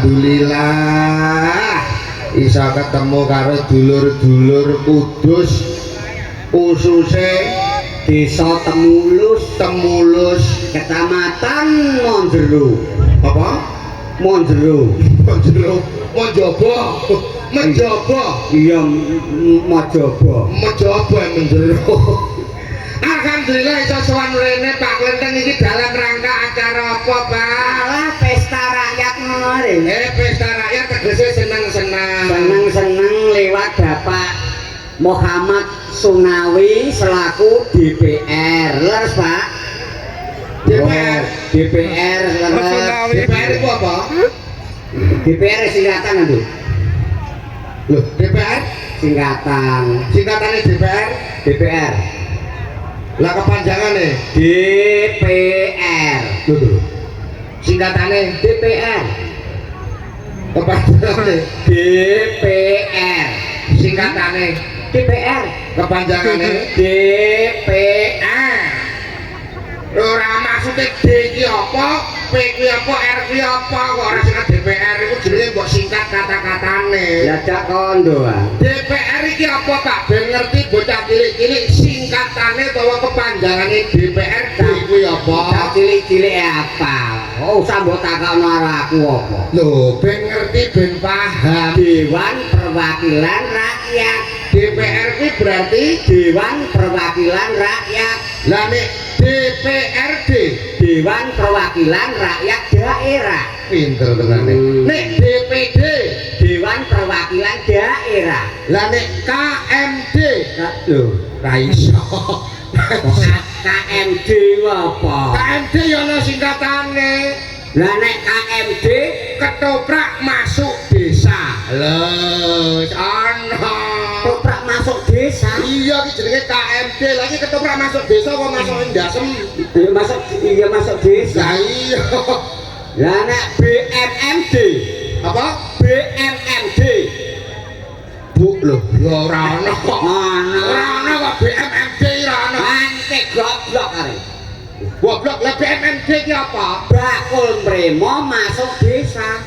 alhamdulillah bisa ketemu karo dulur-dulur kudus khususnya Desa Temulus Kecamatan Monjero. apa? Monjero Menjobo iya Mojobo menjero alhamdulillah iso sowan rene Pak Klenteng iki dalam rangka acara apa Pak? Alah pesta rakyat ngono Pesta rakyat tegese seneng-seneng lewat Bapak Muhammad Sunawi selaku DPR leres Pak DPR leres DPR itu apa? DPR singkatan itu Loh, DPR? singkatannya DPR Lah kepanjangannya? DPR Loh. Singkatannya DPR kepanjangannya DPR singkatannya DPR kepanjangannya DPR ora maksudnya D ki apa, P ki apa, R ki apa kok ora singkat DPR itu jenenge mbok singkat kata-katane. ya cak kondo DPR iki apa Pak? Ben ngerti bocah cilik-cilik singkatane utawa kepanjangane DPR kuwi apa? cak cilik-cilik apa oh usah mbok takokno karo aku apa Lho, ben ngerti ben paham. Dewan Perwakilan Rakyat DPR kuwi berarti Dewan Perwakilan Rakyat lah nek DPRD Dewan Perwakilan Rakyat Daerah pinter tenane. Nek DPD Dewan Perwakilan Daerah lah nek KMD lho ra iso. KMD apa KMD ya ono singkatane. lah nek KMD Ketoprak masuk desa. Lho, ono. ketoprak masuk desa Iya iki jenenge KMD. Lagi ketoprak masuk desa kok masuk ndasem. masuk desa Lah iya. lah nek BMMD Apa? BMMD Bu lho, ora ono. ana Ora ono kok BMMD ora ono. ante goblok are Goblok lah BMMD ki apa? bakul mremo masuk desa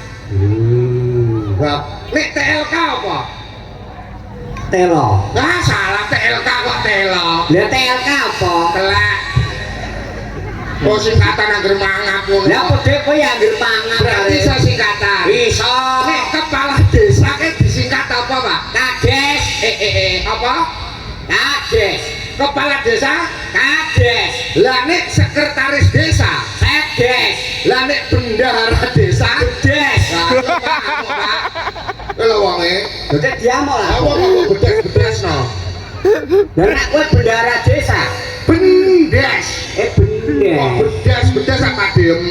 Nek TLK apa? telo Ah salah TLK kok telo. lah TLK apa Telek. Oh singkatan angger mangap ngono. lah kode kowe anggere pangan Berarti iso singkatan. iso Nek kepala desa ki disingkat apa, Pak? kades Apa? kades Kepala desa? kades Lah nek sekretaris desa? sedes Lah nek bendahara desa? des Lho wonge. kode diamo lah Apa kok bedes-bedes no? lah nek kowe bendahara desa Bendes. Wah, bedes bedes apa diem?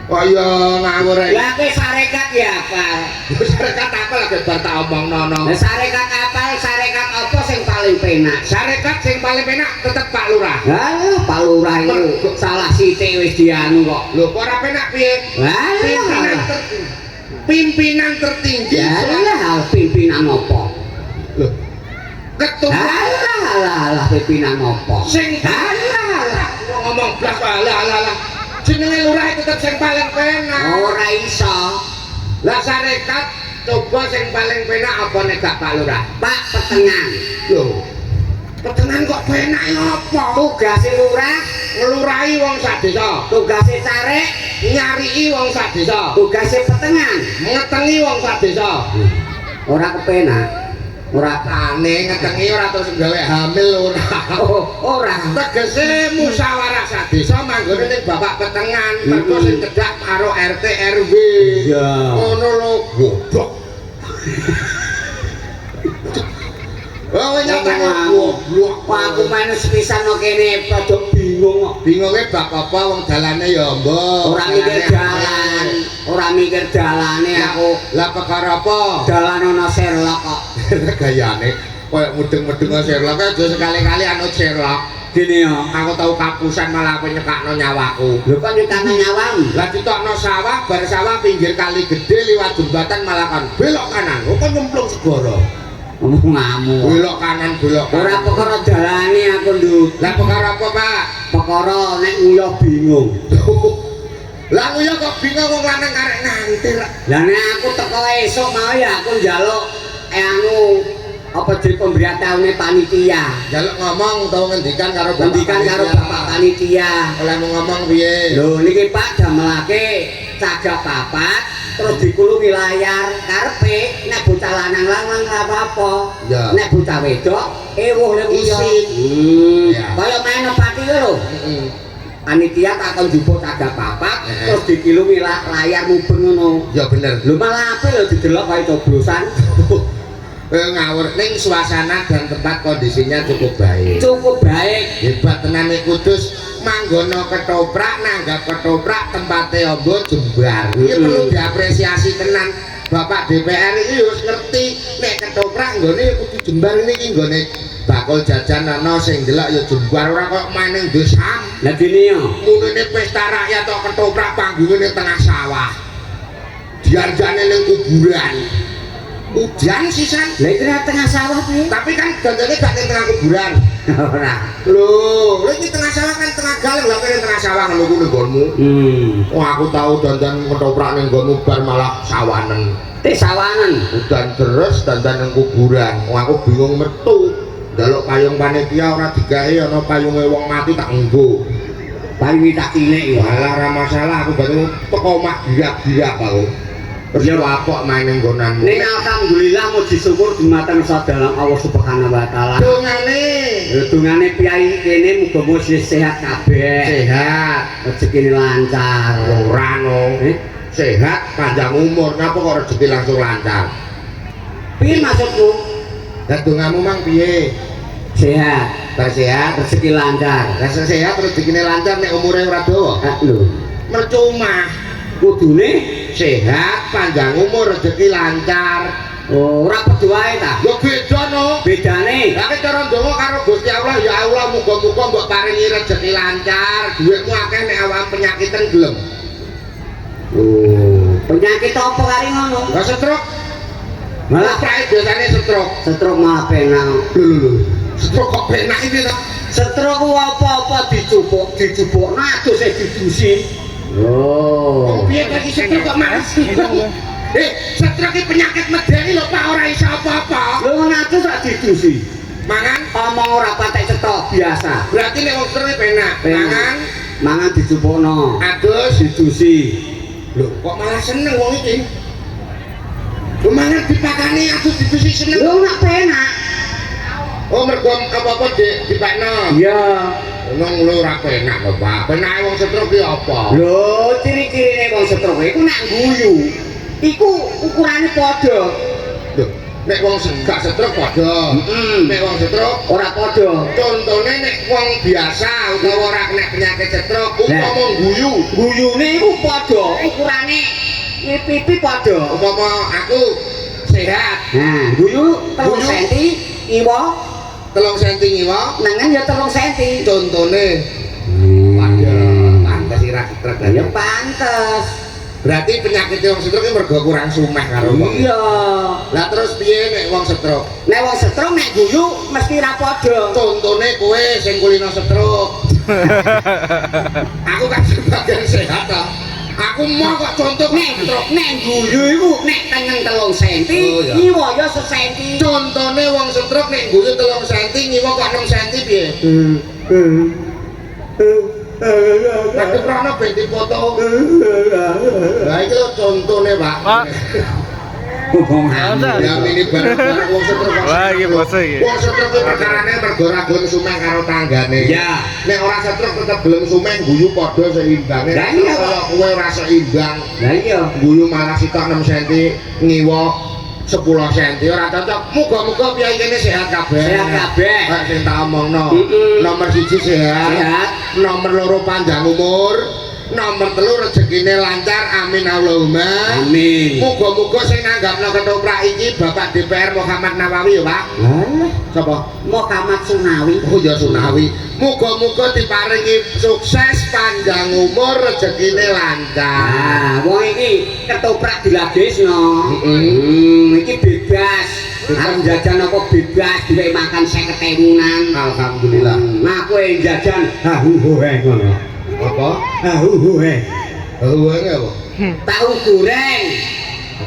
Kaya ngawur ae. lah kowe sarekat ya apa Sarekat apa lagi bar tak omongno. lah sarekat apa sarekat apa sing paling penak Sarekat sing paling penak tetep Pak Lurah. lah Pak Lurah itu salah sithik wis dianu kok Lho kok ora penak piye? Pimpinan tertinggi. lah pimpinan apa Lho. Ketua alah pimpinan apa sing alah ngomong blas alah. Jenenge lurah tetep sing paling penak. ora iso Lah sarekat coba sing paling penak apa nek gak Pak Lurah? Pak Petengan Lho. Petengan kok penak apa? tugase lurah Ngelurahi wong sak desa. tugase carek Nyariki wong sak desa. tugase Petengan Ngetengi wong sak desa. ora kepenak ora Aneh ngetengi ora terus gawe hamil ora. ora Tegese musyawarah sak desa manggone ning Bapak Petengan, mergo sing cedhak karo RT RW. iya Ngono lho, goblok. Oh, nyatane goblok. kok aku main sepisan no kene padha bingung kok Bingunge bab apa wong dalane ya mbok. ora mikir dalane aku Lah perkara apa? dalan ana Sherlock kok Gayane koyo mudeng-mudeng Sherlock aja sekali-kali anu Sherlock. gini ya Aku tau kapusan malah aku nyekakno nyawaku. lho kok nyekakno nyawamu Lah ditokno sawah, bar sawah pinggir kali gede liwat jembatan malah kan belok kanan. Kok nyemplung segara. ngomong ngamuk Belok kanan, belok kanan. ora perkara dalane aku nduk Lah perkara apa, Pak? perkara nek nguyuh bingung Lah ya kok bingung wong lanang karek nganti ra. Lah nek aku teko esuk mau ya aku njaluk anu apa jadi pemberitahuane panitia. Njaluk ngomong utawa ngendikan karo Bapak panitia. Oleh mau ngomong piye? Lho niki Pak damelake cagak papat terus dikulungi layar karepe nek bocah lanang-lanang ora apa-apa. Ya. Nek bocah wedok ewuh lek Isin. Ya. Kaya main nepati lho. Heeh. Panitia takon jupuk cagak papat terus dikilungi layar mubeng ngono. Ya bener. Lho malah apik lho didelok kaya coblosan. Ngawur ning suasana dan tempat kondisinya cukup baik. Cukup baik. Hebat tenan nek Kudus manggono ketoprak nanggap ketoprak tempatnya ombo jembar. Iki perlu diapresiasi tenan. Bapak DPR iki wis ngerti nek ketoprak nggone kudu jembar niki nggone bakul jajan ana sing delok ya jembar ora kok maning desam. Lah gini yo. Munine pesta rakyat tok ketoprak panggunge ning tengah sawah. Diarjane ning kuburan. Udan sisan. Lah iki tengah sawah piye? Tapi kan dandane gak ning tengah kuburan. Ora. Lho, iki tengah sawah kan tengah galeng lho kene tengah sawah ngono kuwi nggonmu. Oh aku tahu dandan ketoprak ning nggonmu bar malah sawanen. Sawanen. Udan terus dandan ning kuburan. Oh aku bingung metu. Njaluk payung panitia ora digawe ana payunge wong mati tak enggo. Payung tak cilik ya. Walah ora masalah aku baru teko mak girak-girak aku. Terus ya apok main ning nggonanmu. Ning alhamdulillah muji syukur dumateng sadalang Allah Subhanahu wa taala. Dongane piyai kene muga-muga sehat kabeh. Sehat, rezekine lancar. Ora no. Sehat, panjang umur. Napa kok rezeki langsung lancar? Piye maksudmu? Lah dongamu mang piye? Sehat, sehat, rezeki lancar. Rasa sehat rezekine lancar nek umure ora dawa. Lho, percuma. Kudune sehat, panjang umur, rezeki lancar. Oh, ora padha wae ta? Ya beda no. Bedane. Lah nek cara ndonga karo Gusti Allah ya Allah muga-muga mbok paringi rezeki lancar, dhuwitmu akeh nek awak penyakiten gelem. Oh, penyakit apa kari ngono? Lah stroke. Malah prae biasane stroke. Stroke malah penak. Lho. Stroke kok penak iki to? Stroke apa-apa dicupuk adus e didusi. Oh. Piye kok iki stroke kok mas? Stroke iki penyakit medeni lho Pak, ora iso apa-apa. Lho adus tak didusi. Mangan omong ora patek cetok biasa. Berarti nek wong stroke penak. Mangan dicupukno. Adus didusi. Lho kok malah seneng wong iki? Lho mangan dipakani adus didusi seneng. Lho nak penak. Oh mergo apa-apa dipakno. Iya. Wong lho ora penak lho Pak. Penake wong stroke ki apa? Lho ciri-cirine wong stroke iku nak guyu. Iku ukurane padha. Lho nek wong gak stroke padha. Nek wong stroke ora padha. Contone nek wong biasa utawa ora kena penyakit stroke umpama guyu. Guyune iku padha. Ukurane pipi padha. Umpama aku sehat. Nah, guyu 3 cm iwa 3 cm ngiwa, nangan ya 3 cm. Contone. Waduh, pantes ira stroke. Ya pantes. Berarti penyakit wong stroke mergo kurang sumeh karo wong. Iya. Lah terus piye nek wong stroke? Nek wong stroke nek guyu mesti ra padha. Contone kowe sing kulino stroke. Aku kan sebagian sehat ta. Aku mau kok contoh nek guyu iku nek tengen 3 cm, ngiwa ya 1 cm. Contone wong stroke nek guyu 3 cm, ngiwa kok 6 cm piye? Nek keprono ben dipoto. Lah iki lho contone, Pak. Ya ini barang-barang wong stroke. Wah, iki basa iki. Wong stroke perkarane mergo ra gelem sumeh karo tanggane. Ya. Nek ora stroke tetep gelem sumeh guyu padha seimbange. Lah iya kalau kowe ora seimbang. Lah iya. Guyu malah sitok 6 cm, ngiwa 10 cm ora cocok. Muga-muga piyai kene sehat kabeh. Sehat kabeh. Kok sing tak omongno. Nomor 1 sehat. Sehat. Nomor 2 panjang umur. Nomor 3 rezekine lancar, amin Allahumma. Amin. Muga-muga sing nanggapno ketoprak iki Bapak DPR Muhammad Nawawi ya, Pak. Lah, Sapa? Muhammad Sunawi. Oh ya Sunawi. Muga-muga diparingi sukses, panjang umur, rezekine lancar. Nah, wong iki ketoprak dilagesno. Iki bebas. Arep jajan apa bebas, duwe makan 50.000-an. Alhamdulillah. Nah, kowe jajan hahu hohe ngono. Apa? Hahu hohe. Haweng apa? Tahu goreng.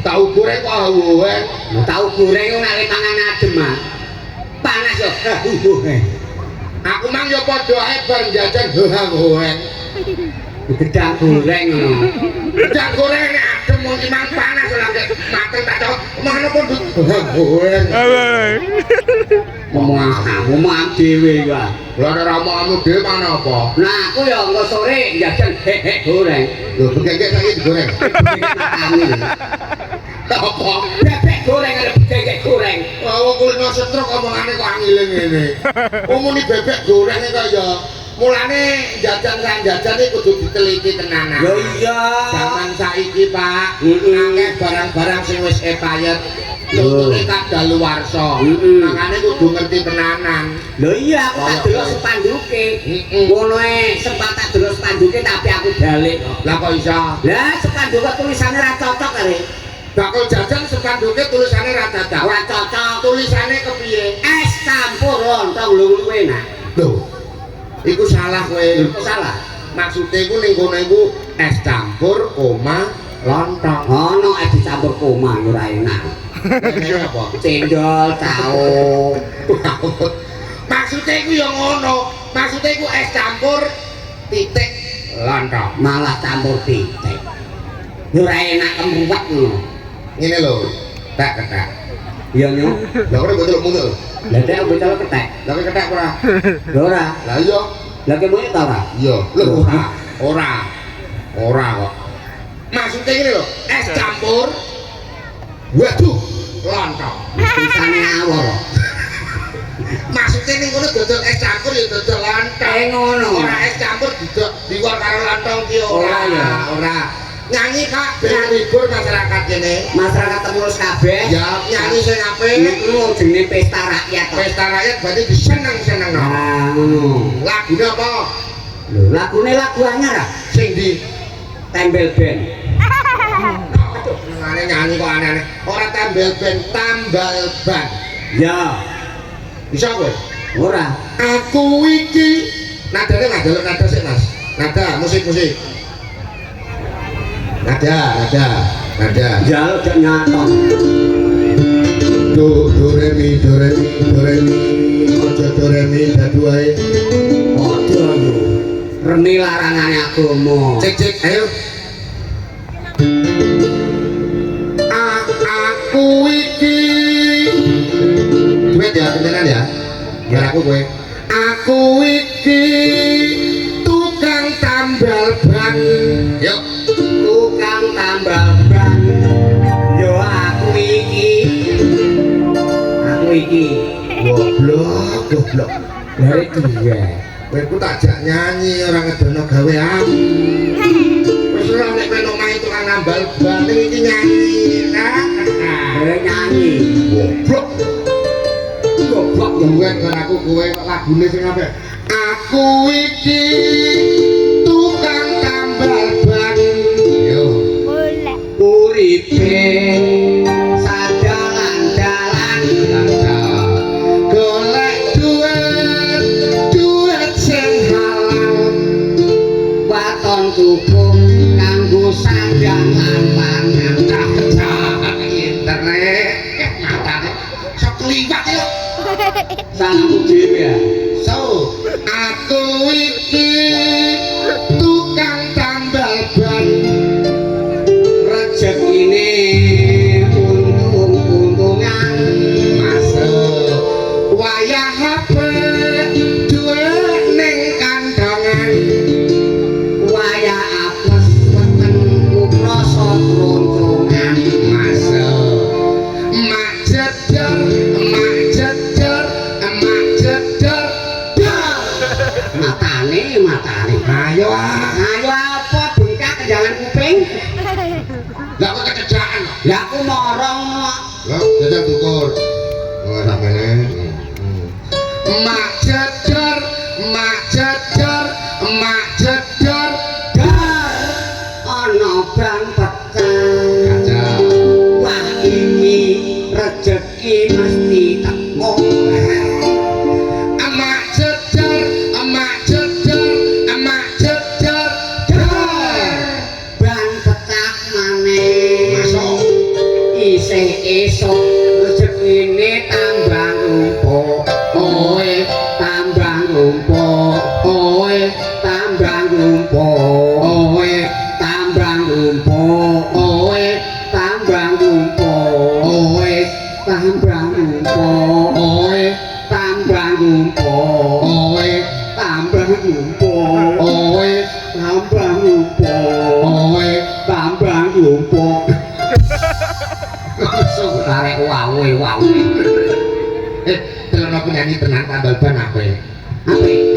Tahu goreng kok haweng. Tahu goreng ku nek pangan adem ah. Panas yo. Aku mang yo padha ae bar jajan haweng. Gedang goreng ngono. Gedang goreng nek adem mung mang panas lho nek mateng tak cok. Mangono pun haweng. Ngomong dhewe iku. Lha nek ramu dhewe mana apa? Nah, aku ya engko sore jajan hek goreng. Lho begek saiki digoreng. Apa? Bebek goreng ada bebek goreng. Wah, wong kulino setruk omongane kok angile ngene. Umune bebek goreng kok ya mulane jajan kan jajan iki kudu diteliti tenanan. Yo iya. Zaman saiki, Pak, akeh barang-barang sing wis expired. Contohnya kadaluwarsa. Makane kudu ngerti tenanan. Lho iya, aku tak delok spanduke. Ngono e, sempat tak delok spanduke tapi aku balik. Lah kok iso? Lah spanduke tulisane ra cocok kare. Bakul jajan sepanduke tulisannya rata cocok. Ora cocok. Tulisannya kepiye? Es campur lontong luwe enak. Loh. Iku salah kowe. Iku salah. Maksudnya iku ning kono iku es campur koma lontong. Ono es dicampur koma ora enak. Ini apa? Cendol, tahu. Maksudnya iku ya ngono. Maksudnya iku es campur titik lontong. Malah campur titik. Ora enak kemuwet ngono. Ngene lho. Tak ketak. Iya nyo. Lah kok betul mundur. Lah nek bocah ketek. Lah kok ketak ora? Lho ora. Lah iya. Lah kemuwet ta ora? Iya. Lho ora. Ora. Ora kok. Maksudnya ngene lho, es campur waduh, lontong. Tulisane awor. Maksudnya ning kono dodol es campur ya dodol lontong. Ngono. Ora es campur didok diwar karo lontong ki ora. Ora ya. Ora. Nyanyi Kak, ben libur masyarakat kene. Masyarakat temulus kabeh. Ya, nyanyi sing apik. Iku jenenge pesta rakyat. Pesta rakyat berarti diseneng-senengno. Ah, ngono. Lagune apa? Lho, lagune lagu anyar ah. Sing di Tembel band. Ngene nyanyi kok aneh-aneh. Ora tambal ban, tambal ban. Ya, Bisa kowe? ora. Aku iki nadane nada sik Mas. Nada musik. Nada. Jaluk gak nyaton. Do re mi ojo do re mi dadu ae. Ojo lho. Remi larangane agama. Cek ayo. Aku iki duet ya beneran ya. Biar aku kowe. Aku iki tukang tambal ban. Yuk. Tukang tambal ban. Yo aku iki. Goblok. Dari dia. Kowe ku tak jak nyanyi ora ngedono gawean. Wis ora nek kowe omahe tukang nambal ban iki nyanyi. Dari nyanyi. Goblok duet karo aku kowe lagune sing apik. Aku iki tukang tambal ban. Yo. Uripe sadalan-dalan Golek duet sing halal. waton tubuh kanggo sandang lan pangan. Internet matane sok kliwat yo. Sangamu dhewe ya. So, aku iki tukang tambal ban. Rezekine untung-untungan Masuk wayah HP duit ning kandhangan. waya apes weten kukrasa troncongan. Masuk mak jedor matane ayo apa bengkak kenjangan kuping. lah kok kececaan Lah aku morong kok. lah jajal tukur samene mak jedor Dar ana bang pecah. Kacau. Wah ini rezeki mesti teko. Emak jedor Dar ngumpul owe tambah ngumpul owe tambah ngumpul owe tambah ngumpul arek wawe tenan penyanyi tenan tambal ban apa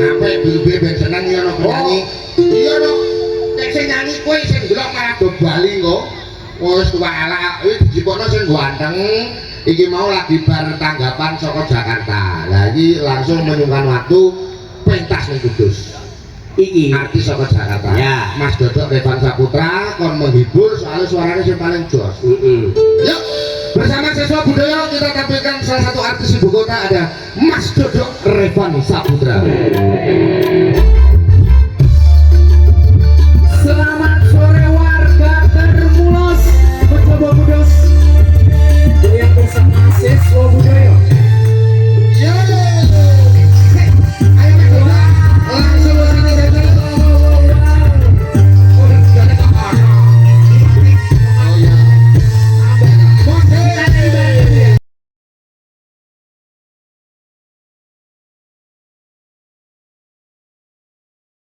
apa biru-biru ben seneng ya no penyanyi iya no nek sing nyanyi kowe sing delok malah do bali kok wis tuwa elak iki dijikono sing ganteng iki mau lagi bar tanggapan saka Jakarta lah iki langsung menyungkan waktu pentas ning Kudus iki artis saka Jakarta ya Mas Dodok Revan Saputra kon menghibur soalnya suaranya yang paling jos yuk bersama siswa budaya kita tampilkan salah satu artis ibu kota ada Mas Dodok Revan Saputra.